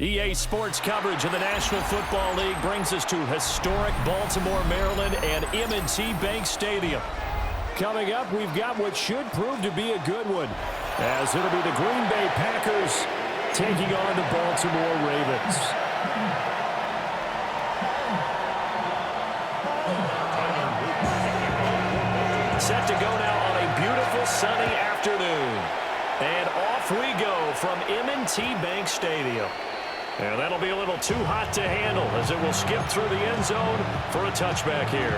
EA Sports coverage of the National Football League brings us to historic Baltimore, Maryland, and M&T Bank Stadium. Coming up, we've got what should prove to be a good one, as it'll be the Green Bay Packers taking on the Baltimore Ravens. Set to go now on a beautiful sunny afternoon. And off we go from M&T Bank Stadium. And that'll be a little too hot to handle as it will skip through the end zone for a touchback here.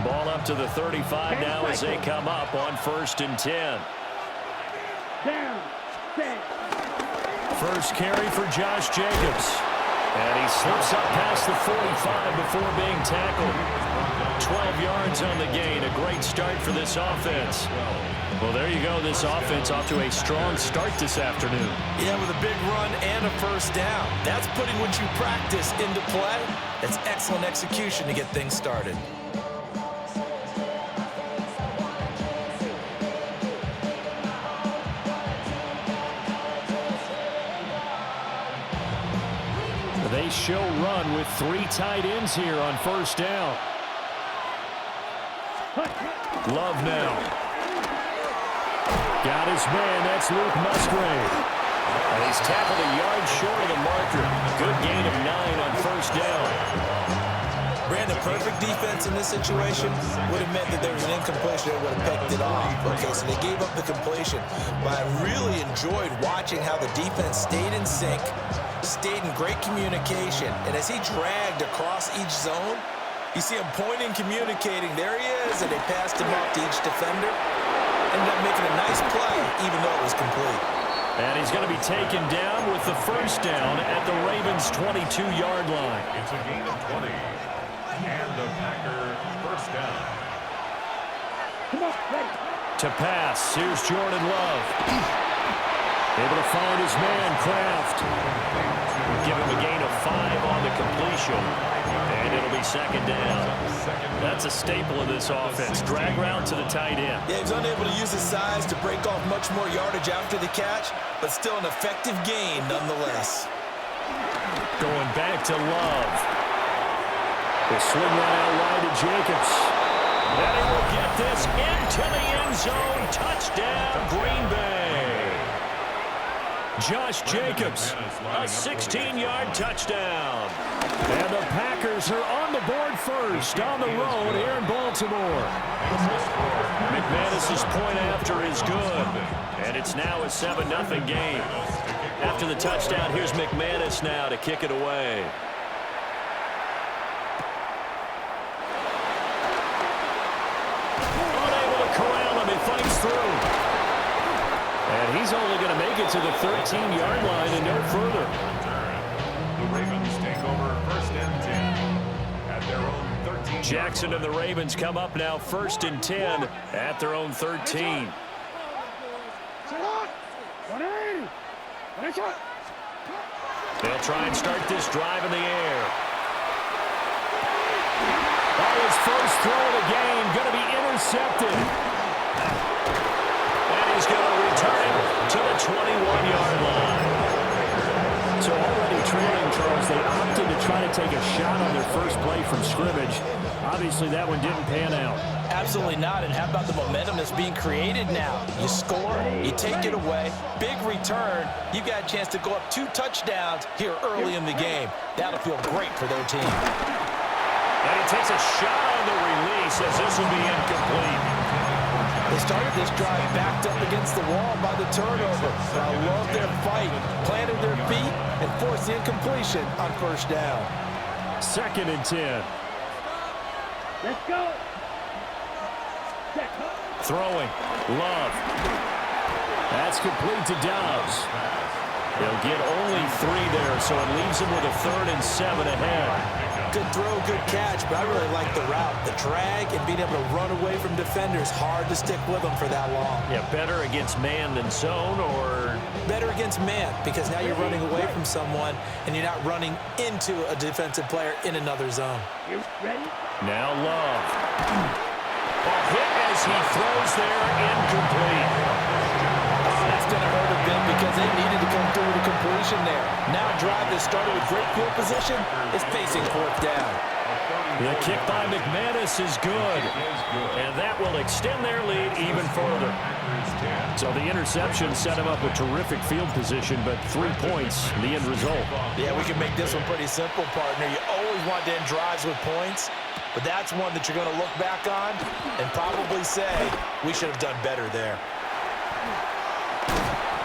Ball up to the 35 now as they come up on 1st and 10. Down, set. First carry for Josh Jacobs. And he slips up past the 45 before being tackled. 12 yards on the gain. A great start for this offense. Well, there you go. This offense off to a strong start this afternoon. Yeah, with a big run and a first down. That's putting what you practice into play. That's excellent execution to get things started. They show run with 3 tight ends here on 1st down. Love now. Got his man. That's Luke Musgrave. And he's tackled a yard short of the marker. Good gain of 9 on 1st down. Brandon, perfect defense in this situation would have meant that there was an incompletion that would have picked it off. Okay, so they gave up the completion. But I really enjoyed watching how the defense stayed in sync, stayed in great communication, and as he dragged across each zone, you see him pointing, communicating. There he is, and they passed him off to each defender. Ended up making a nice play, even though it was complete. And he's going to be taken down with the 1st down at the Ravens' 22-yard line. It's a gain of 20, and the Packer 1st down. Come on, ready. To pass, here's Jordan Love. Able to find his man, Kraft. Give him a gain of 5 on the completion. And it'll be 2nd down. That's a staple of this offense. Drag route to the tight end. Yeah, he was unable to use his size to break off much more yardage after the catch, but still an effective gain nonetheless. Going back to Love. The swing right out wide to Jacobs. And he will get this into the end zone. Touchdown, Green Bay. Josh Jacobs, a 16-yard touchdown. And the Packers are on the board first on the road here in Baltimore. McManus's point after is good. And it's now a 7-0 game. After the touchdown, here's McManus now to kick it away. Unable to corral him. He fights through. And he's only going to make it to the 13-yard line and no further. The Ravens take over 1st and 10 at their own 13. Jackson and the Ravens come up now 1st and 10 at their own 13. They'll try and start this drive in the air. That was first throw of the game, going to be intercepted. And he's going to return it to the 21-yard line. So already trailing, Charles, they opted to try to take a shot on their first play from scrimmage. Obviously, that one didn't pan out. Absolutely not. And how about the momentum that's being created now? You score, you take it away, big return. You got a chance to go up 2 touchdowns here early in the game. That'll feel great for their team. And he takes a shot on the release as this will be incomplete. They started this drive backed up against the wall by the turnover. But I love their fight, planted their feet, and forced the incompletion on 1st down. 2nd and 10. Let's go. Throwing. Love. That's complete to Dobbs. They'll get only 3 there, so it leaves them with a 3rd and 7 ahead. Good throw, good catch, but I really like the route. The drag and being able to run away from defenders, hard to stick with them for that long. Yeah, better against man than zone, or? Better against man, because now you're running away from someone and you're not running into a defensive player in another zone. You ready? Now Love. A hit as he throws there, incomplete. Oh, that's going to hurt a bit because they needed to come through with a completion there. Now a drive that started with great field position is facing fourth down. The kick by McManus is good, and that will extend their lead even further. So the interception set him up with terrific field position, but 3 points, the end result. Yeah, we can make this one pretty simple, partner. You always want to end drives with points, but that's one that you're going to look back on and probably say, we should have done better there.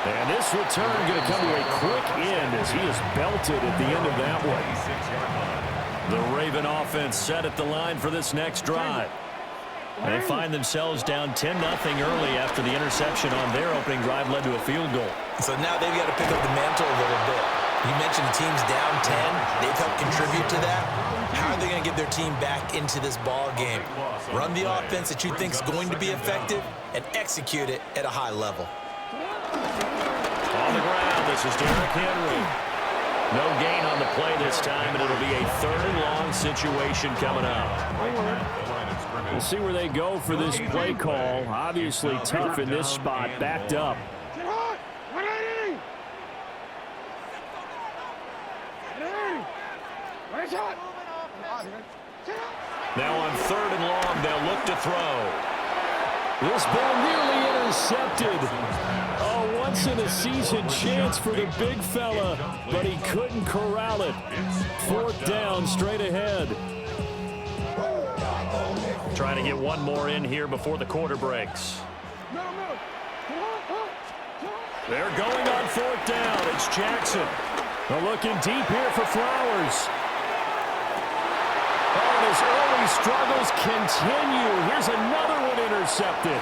And this return going to come to a quick end as he is belted at the end of that one. The Raven offense set at the line for this next drive. They find themselves down 10-0 early after the interception on their opening drive led to a field goal. So now they've got to pick up the mantle a little bit. You mentioned the team's down 10. They've helped contribute to that. How are they going to get their team back into this ball game? Run the offense that you think is going to be effective and execute it at a high level. On the ground, this is Derrick Henry. No gain on the play this time, and it'll be a third and long situation coming up. We'll see where they go for this play call. Obviously tough in this spot, backed up. Now on third and long, they'll look to throw. This ball nearly intercepted. A once-in-a-season chance for the big fella, but he couldn't corral it. Fourth down, straight ahead. Trying to get one more in here before the quarter breaks. They're going on fourth down. It's Jackson. They're looking deep here for Flowers. Oh, and his early struggles continue. Here's another one intercepted.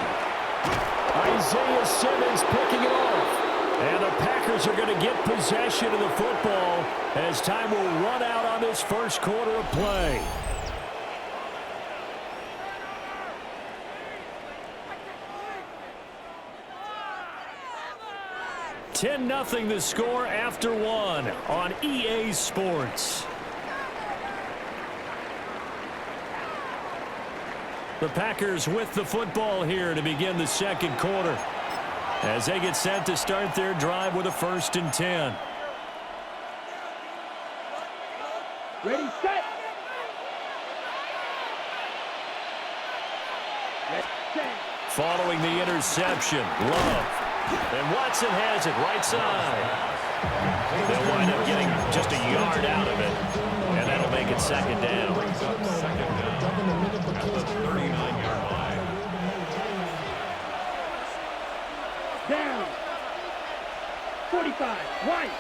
Isaiah Simmons picking it off. And the Packers are going to get possession of the football as time will run out on this first quarter of play. 10-0 the score after one on EA Sports. The Packers with the football here to begin the second quarter as they get set to start their drive with a 1st and 10. Ready, set. Following the interception, Love. And Watson has it right side. They'll wind up getting just a yard out of it, and that'll make it second down. Second down at the 39-yard line. Down. 45. White.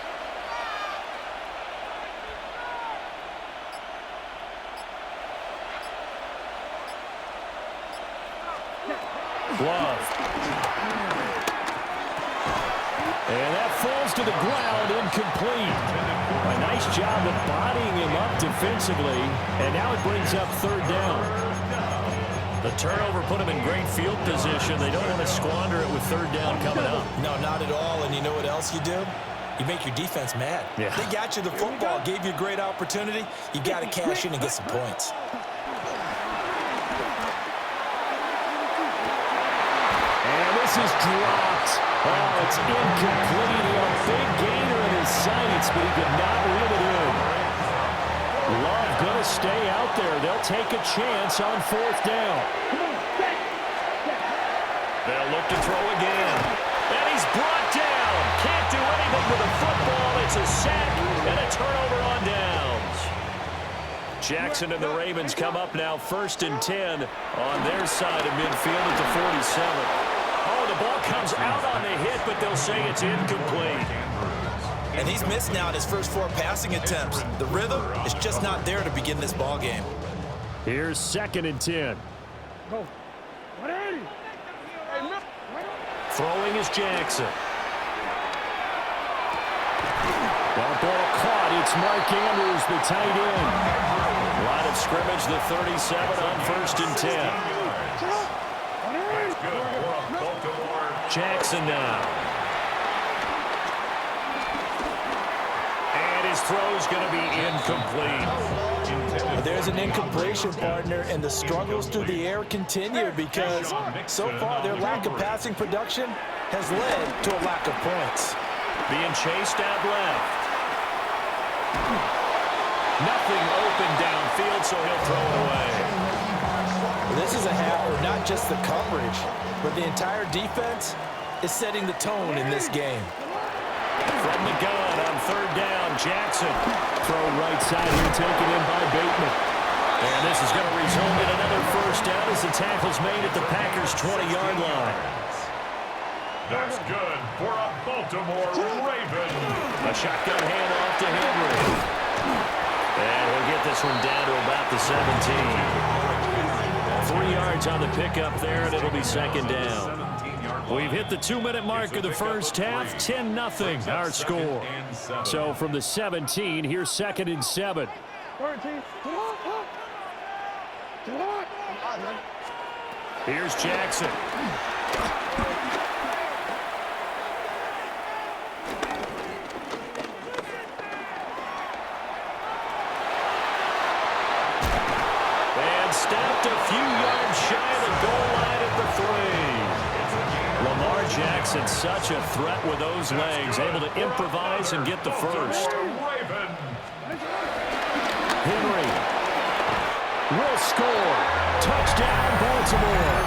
Love. And that falls to the ground, incomplete. A nice job of bodying him up defensively, and now it brings up third down. The turnover put him in great field position. They don't want to squander it with third down coming up. No, not at all. And you know what else you do? You make your defense mad. Yeah. They got you the football, gave you a great opportunity. You got to cash in and get some points. And this is dropped. Oh, it's incomplete. A big gainer in his sights, but he could not reel it in. Love going to stay out there. They'll take a chance on fourth down. They'll look to throw again. And he's brought down. Can't do anything with the football. It's a sack and a turnover on downs. Jackson and the Ravens come up now 1st and 10 on their side of midfield at the 47. Oh, the ball comes out on the hit, but they'll say it's incomplete. And he's missed now in his first 4 passing attempts. The rhythm is just not there to begin this ball game. Here's 2nd and 10. Go. 180. Throwing is Jackson. That ball caught. It's Mark Andrews, the tight end. Line of scrimmage, the 37 on 1st and 10. Jackson now. And His throw's going to be incomplete. There's an incompletion, partner, and the struggles through the air continue because so far their lack of passing production has led to a lack of points. Being chased out left. Nothing open downfield, so he'll throw it away. This is a half where not just the coverage, but the entire defense is setting the tone in this game. From the gun on third down, Jackson. Throw right side here, taken in by Bateman. And this is going to result in another first down as the tackle's made at the Packers' 20-yard line. That's good for a Baltimore Raven. A shotgun handoff to Henry. And he'll get this one down to about the 17. 3 yards on the pickup there, and it'll be second down. We've hit the 2-minute mark of the first half. 10-0 our score. So from the 17, here's 2nd and 7. Here's Jackson. And stopped a few yards shy of the goal line at the 3. Lamar Jackson, such a threat with those legs, able to improvise and get the first. Henry will score. Touchdown, Baltimore.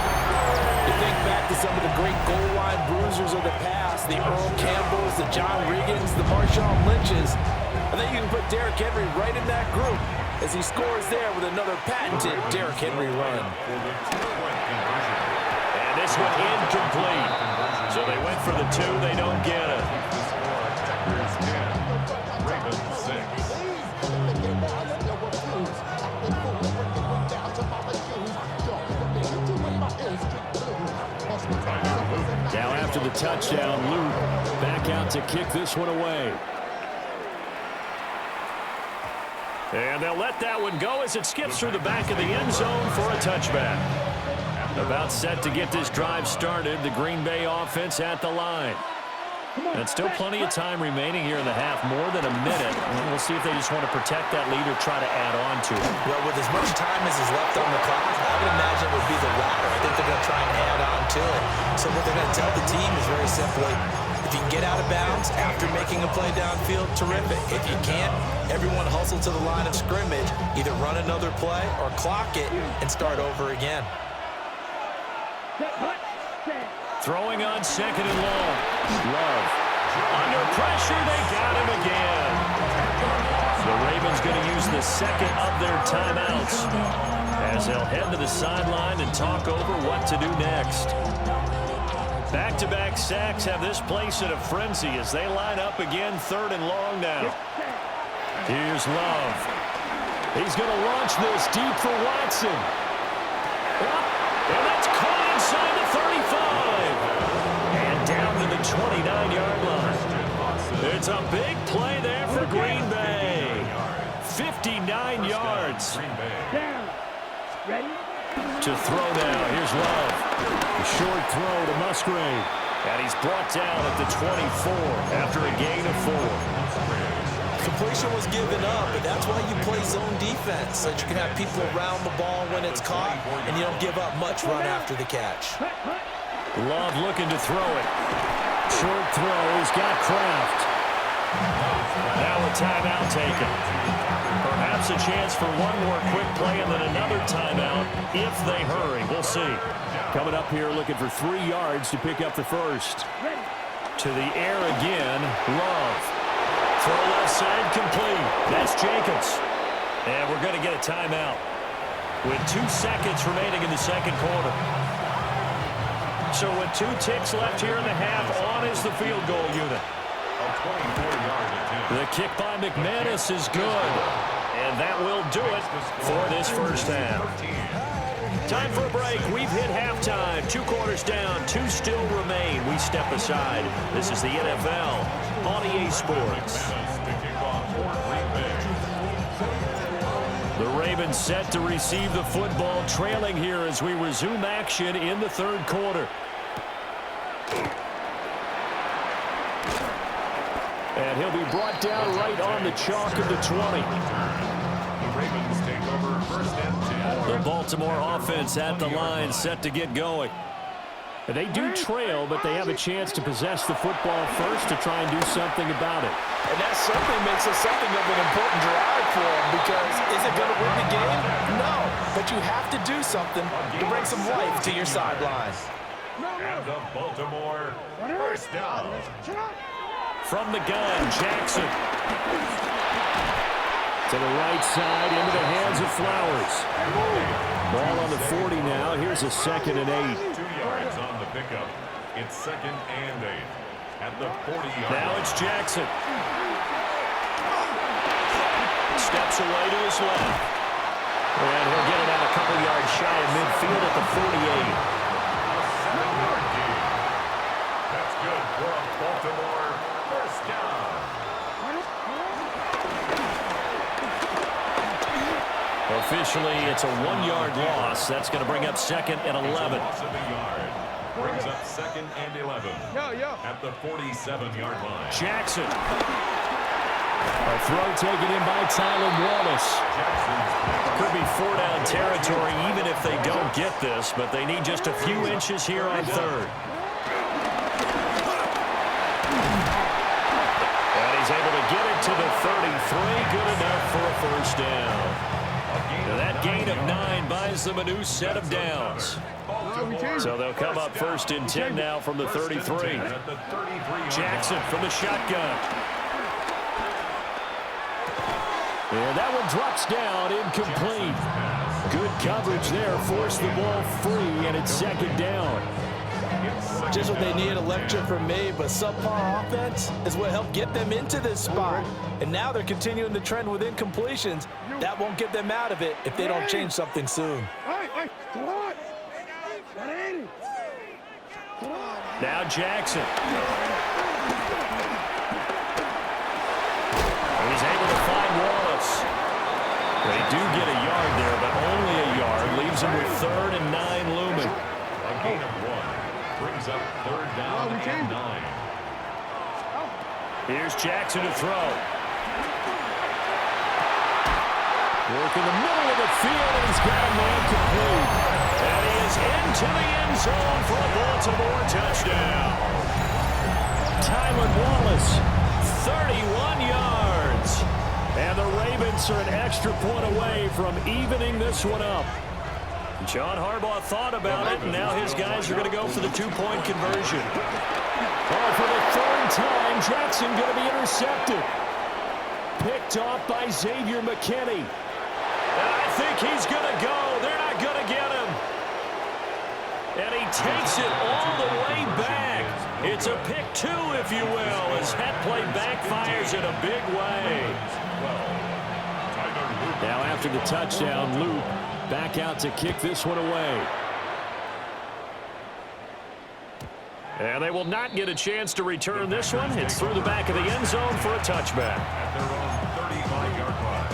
You think back to some of the great goal line bruisers of the past, the Earl Campbells, the John Riggins, the Marshawn Lynches. I think you can put Derrick Henry right in that group as he scores there with another patented Derrick Henry run. And this one incomplete. So they went for the 2. They don't get it. Now after the touchdown, Luke back out to kick this one away. And they'll let that one go as it skips through the back of the end zone for a touchback. About set to get this drive started, the Green Bay offense at the line. And still plenty of time remaining here in the half, more than a minute. And we'll see if they just want to protect that lead or try to add on to it. Well, with as much time as is left on the clock, I would imagine it would be the latter. I think they're going to try and add on to it. So what they're going to tell the team is very simply, if you can get out of bounds after making a play downfield, terrific. If you can't, everyone hustle to the line of scrimmage, either run another play or clock it and start over again. Throwing on 2nd and long. Love. Under pressure, they got him again. The Ravens going to use the second of their timeouts as they'll head to the sideline and talk over what to do next. Back-to-back sacks have this place in a frenzy as they line up again 3rd and long now. Here's Love. He's going to launch this deep for Watson. And that's caught inside the 35. And down to the 29-yard line. It's a big play there for Green Bay. 59 yards. Down. Ready? To throw now. Here's Love. A short throw to Musgrave. And he's brought down at the 24 after a gain of 4. Completion was given up, but that's why you play zone defense, so that you can have people around the ball when it's caught, and you don't give up much run after the catch. Love looking to throw it. Short throw. He's got Kraft. Now a timeout taken. Perhaps a chance for one more quick play and then another timeout if they hurry. We'll see. Coming up here looking for 3 yards to pick up the first. To the air again. Love. Throw left side complete. That's Jacobs. And we're going to get a timeout with 2 seconds remaining in the second quarter. So with 2 ticks left here in the half, on is the field goal unit. The kick by McManus is good. And that will do it for this first half. Time for a break. We've hit halftime. 2 quarters down. 2 still remain. We step aside. This is the NFL on EA Sports. The Ravens set to receive the football, trailing here as we resume action in the 3rd quarter. And And he'll be brought down right on the chalk of the 20. The Ravens take over first and 10. The Baltimore offense at the line, set to get going. They do trail, but they have a chance to possess the football first to try and do something about it. And that certainly makes it something of an important drive for them, because is it going to win the game? No, but you have to do something to bring some life to your sideline. And the Baltimore first down. From the gun, Jackson. To the right side, into the hands of Flowers. Ball on the 40 now. Here's a 2nd and 8. 2 yards on the pickup. It's 2nd and 8 at the 40-yard line. Now it's Jackson. Steps away to his left. And he'll get it out a couple yards shy of midfield at the 48. A 7-yard gain. That's good for a Baltimore first down. Officially, it's a 1-yard loss. That's going to bring up 2nd and 11. Loss of a yard. Brings up 2nd and 11 at the 47-yard line. Jackson. A throw taken in by Tyler Wallace. Could be 4-down territory even if they don't get this, but they need just a few inches here on 3rd. And he's able to get it to the 33. Good enough for a first down. Now that gain of 9 buys them a new set of downs. So they'll come up 1st and 10 now from the 33. Jackson from the shotgun. And that one drops down, incomplete. Good coverage there, forced the ball free, and it's 2nd down. Just what they need, a lecture from me, but subpar offense is what helped get them into this spot. And now they're continuing the trend with incompletions. That won't get them out of it if they don't change something soon. Now Jackson. He's able to find Wallace. They do get a yard there, but only a yard. Leaves him with 3rd and 9 looming. A gain of 1 brings up 3rd down and 9. Here's Jackson to throw. Work in the middle of the field, and he's got a man complete. And he is into the end zone for a Baltimore touchdown. Tyler Wallace, 31 yards. And the Ravens are an extra point away from evening this one up. John Harbaugh thought about it, and now his guys are going to go for the 2-point conversion. Oh, for the 3rd time, Jackson going to be intercepted. Picked off by Xavier McKinney. And I think he's going to go. They're not going to get him. And he takes it all the way back. It's a pick 2, if you will, as that play backfires in a big way. Now after the touchdown, Luke back out to kick this one away. And they will not get a chance to return this one. It's through the back of the end zone for a touchback. At their own 35-yard line.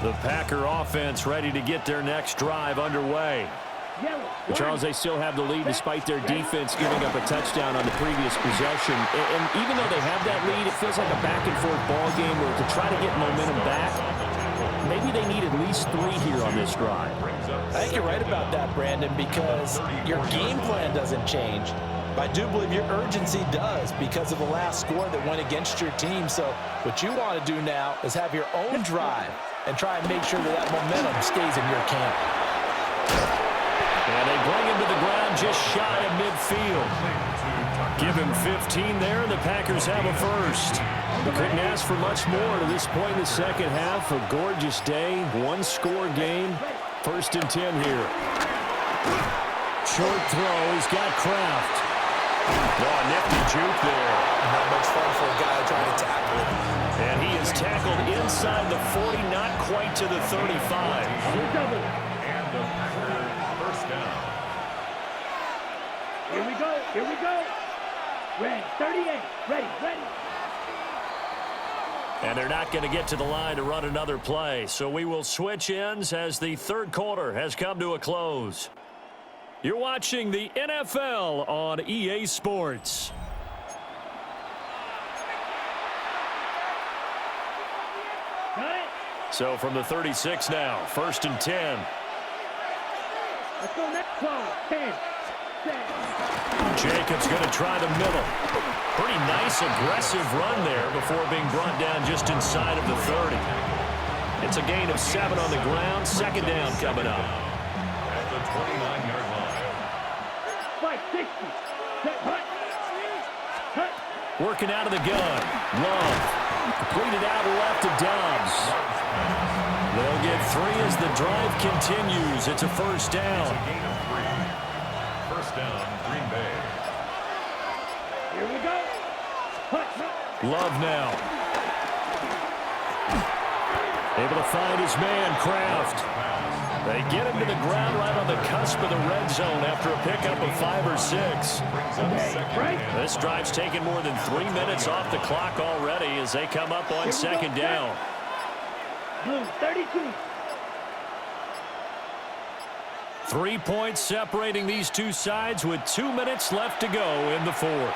The Packer offense ready to get their next drive underway. Charles, they still have the lead despite their defense giving up a touchdown on the previous possession. And even though they have that lead, it feels like a back-and-forth ball game where to try to get momentum back, maybe they need at least 3 here on this drive. I think you're right about that, Brandon, because your game plan doesn't change. But I do believe your urgency does because of the last score that went against your team. So what you want to do now is have your own drive and try and make sure that that momentum stays in your camp. And they bring him to the ground just shy of midfield. Give him 15 there, and the Packers have a first. We couldn't ask for much more to this point in the second half. A gorgeous day, 1-score game. 1st and 10 here. Short throw, he's got Kraft. Oh, nifty juke there. Not much fun for a guy trying to tackle it. And he is tackled inside the 40, not quite to the 35. And the Packer first down. Here we go. Here we go. Ready. 38. Ready. And they're not going to get to the line to run another play. So we will switch ends as the 3rd quarter has come to a close. You're watching the NFL on EA Sports. So from the 36 now, 1st and 10. Let's go next play. 10. Jacobs going to try the middle. Pretty nice, aggressive run there before being brought down just inside of the 30. It's a gain of 7 on the ground. 2nd down coming up. At the 29-yard line. 560. Set, hut. Hut. Working out of the gun. Love. Completed out left to Dobbs. They'll get 3 as the drive continues. It's a 1st down. Gain of 3. 1st down, Green Bay. Here we go. Hut, hut. Love now. Able to find his man, Kraft. They get him to the ground right on the cusp of the red zone after a pickup of 5 or 6. Brings up 2nd down. This drive's taken more than 3 minutes off the clock already as they come up on 2nd down. Blue, 32. 3 points separating these two sides with 2 minutes left to go in the 4th.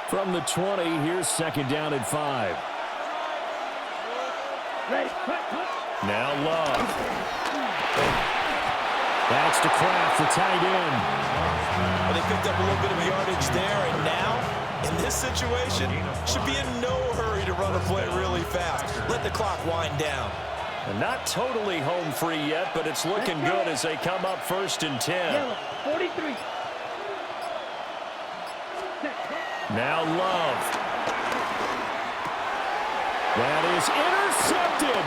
From the 20, here's 2nd down and 5. Ready, hut, hut. Now Love. That's to Kraft, the tight end. Well, they picked up a little bit of yardage there, and now, in this situation, should be in no hurry to run a play really fast. Let the clock wind down. And not totally home free yet, but it's looking good as they come up 1st and 10. Yellow, 43. Set, hut. Now Love. That is intercepted.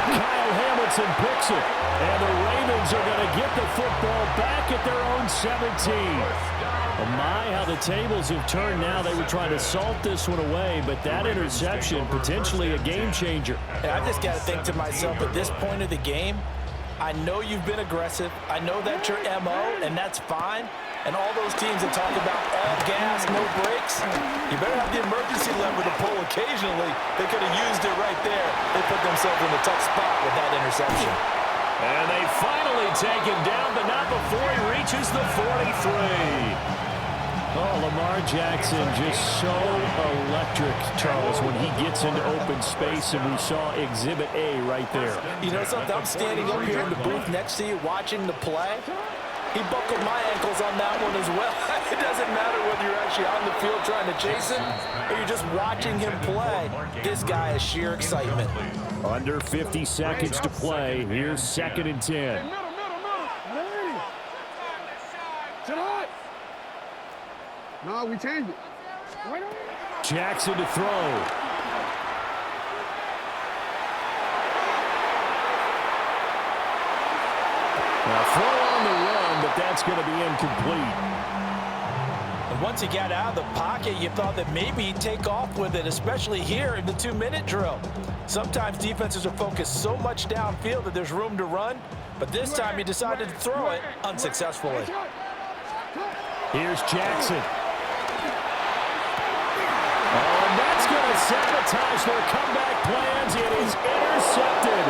Kyle Hamilton picks it. And the Ravens are going to get the football back at their own 17. Oh my, how the tables have turned now. They were trying to salt this one away, but that interception, potentially a game changer. And I just got to think to myself, at this point of the game, I know you've been aggressive. I know that's your MO, and that's fine. And all those teams that talk about all gas, no brakes, you better have the emergency lever to pull occasionally. They could have used it right there. They put themselves in a tough spot with that interception. And they finally take him down, but not before he reaches the 43. Oh, Lamar Jackson just so electric, Charles, when he gets into open space, and we saw Exhibit A right there. You know something? I'm standing up here in the booth next to you watching the play. He buckled my ankles on that one as well. It doesn't matter whether you're actually on the field trying to chase him or you're just watching him play. This guy is sheer excitement. Under 50 seconds to play. Here's 2nd and 10. No, we changed it. Jackson to throw. Now throw on the run, but that's going to be incomplete. And once he got out of the pocket, you thought that maybe he'd take off with it, especially here in the 2-minute drill. Sometimes defenses are focused so much downfield that there's room to run, but this time he decided to throw it unsuccessfully. Here's Jackson. Oh, and that's going to sabotage their comeback plans. It is intercepted.